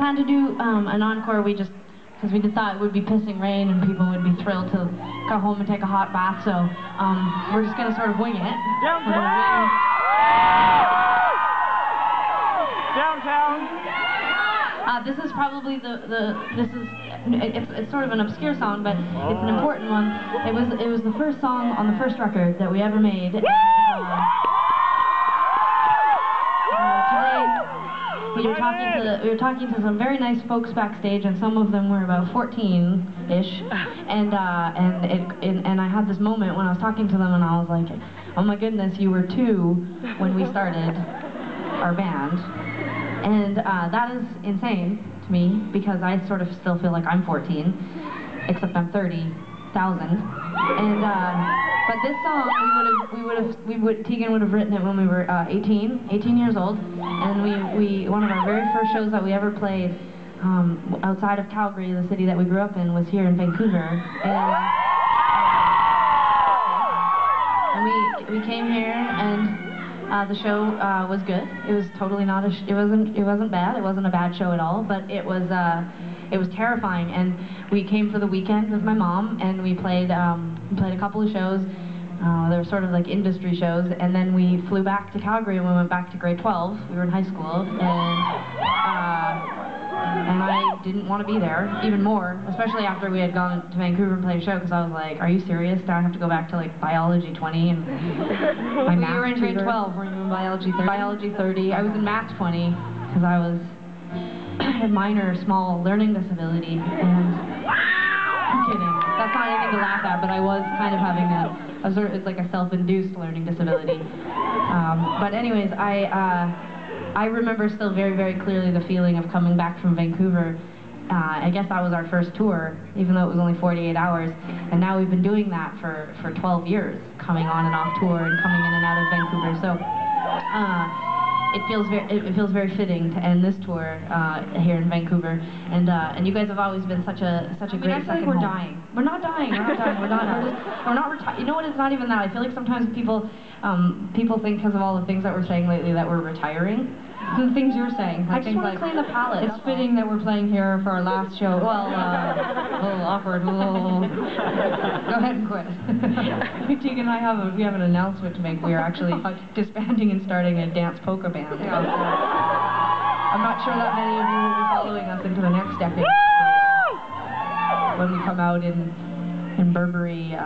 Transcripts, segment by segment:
planned to do an encore. We just, because we thought it would be pissing rain and people would be thrilled to go home and take a hot bath. So we're just gonna sort of wing it. Downtown. This is probably it's sort of an obscure song, but it's an important one. It was the first song on the first record that we ever made. And, today we were talking to some very nice folks backstage, and some of them were about 14-ish, and I had this moment when I was talking to them, and I was like, oh my goodness, you were 2 when we started our band. And that is insane to me, because I sort of still feel like I'm 14, except I'm 30,000. And but this song, Tegan would have written it when we were 18 years old, and one of our very first shows that we ever played outside of Calgary, the city that we grew up in, was here in Vancouver. And we came here, and the show was good. It was totally not it wasn't bad. It wasn't a bad show at all, but it was terrifying. And we came for the weekend with my mom, and we played a couple of shows. They were sort of like industry shows, and then we flew back to Calgary, and we went back to grade 12. We were in high school, and I didn't want to be there even more, especially after we had gone to Vancouver and played a show, because I was like, are you serious? Now I have to go back to like biology 20 and my math. You were in grade 12, were you in biology 30? Biology 30. I was in math 20 because I had minor small learning disability, and I'm kidding. That's not anything to laugh at, but I was kind of having it's like a self-induced learning disability. But anyways, I remember still very, very clearly the feeling of coming back from Vancouver. I guess that was our first tour, even though it was only 48 hours. And now we've been doing that for 12 years, coming on and off tour and coming in and out of Vancouver. So it feels very fitting to end this tour here in Vancouver. And you guys have always been such a great second home. We're dying. We're not dying. We're not dying. We're not retired. You know what? It's not even that. I feel like sometimes people think, because of all the things that we're saying lately, that we're retiring. The things you're saying. Like, I just want to clean the palate. It's fitting that we're playing here for our last show. Well, a little awkward. Go ahead and quit. Tegan and I have an announcement to make. We are actually disbanding and starting a dance polka band. I'm not sure that many of you will be following us into the next decade when we come out in Burberry,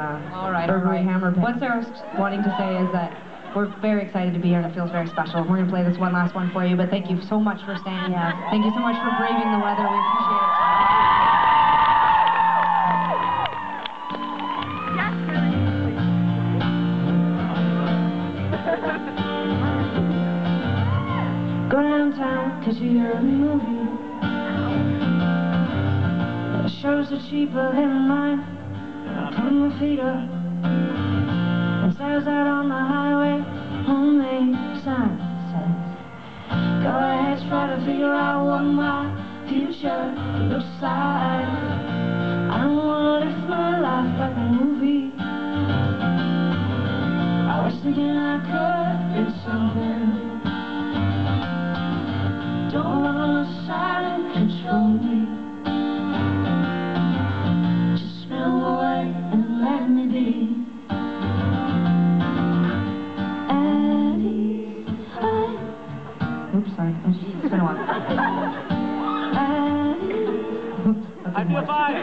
Burberry hammer pants. What Sarah's wanting to say is that we're very excited to be here, and it feels very special. We're going to play this one last one for you, but thank you so much for staying. Thank you so much for braving the weather. We appreciate it. Go downtown, catch a early movie. The shows are cheaper than mine. Put my feet up. And stairs out on the highway, homemade sign says, go ahead, try to figure out what my future looks like. I don't want to live my life like a movie. I was thinking I could be something. Don't let the silence control me. Just smell away and let me be. Oops, sorry. It's been a while. I feel fine.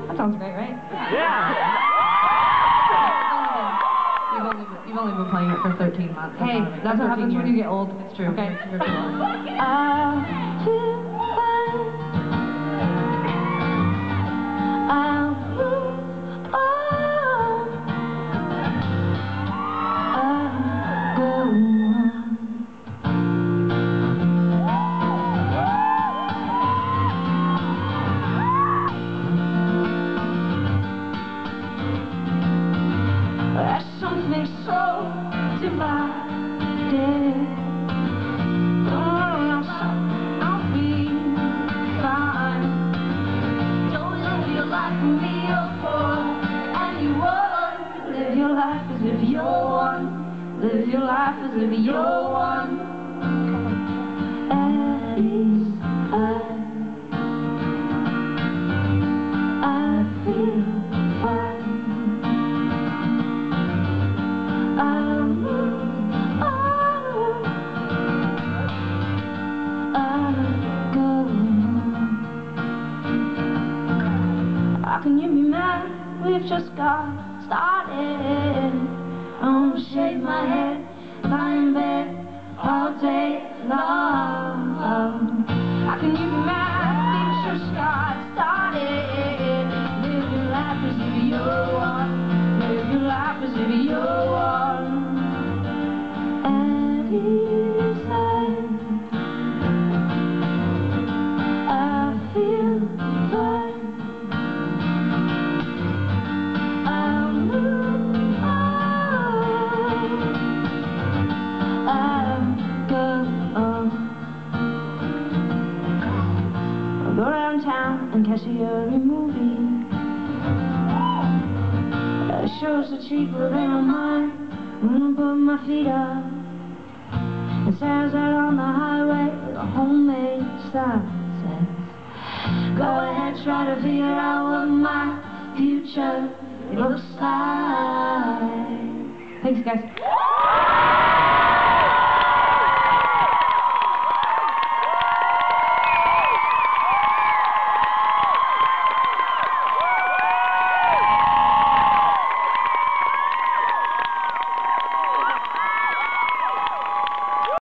That sounds great, right? Yeah. You've only been playing it for 13 months. Hey, that's what happens when you get old. It's true. Okay. You're too old. Divided. I'll be life as if you're one. At least I feel fine. How can you be mad? We've just got started. I won't shake my head, lie in bed all day long. How can you be mad? We've just got started. Live your life as if you're one. Live your life as if you're one. At ease I feel fine. Go around town and catch a early movie. It shows are cheaper than on mine. When I put my feet up and Sarah's out on the highway with a homemade sign says, go ahead, try to figure out what my future looks like. Thanks, guys.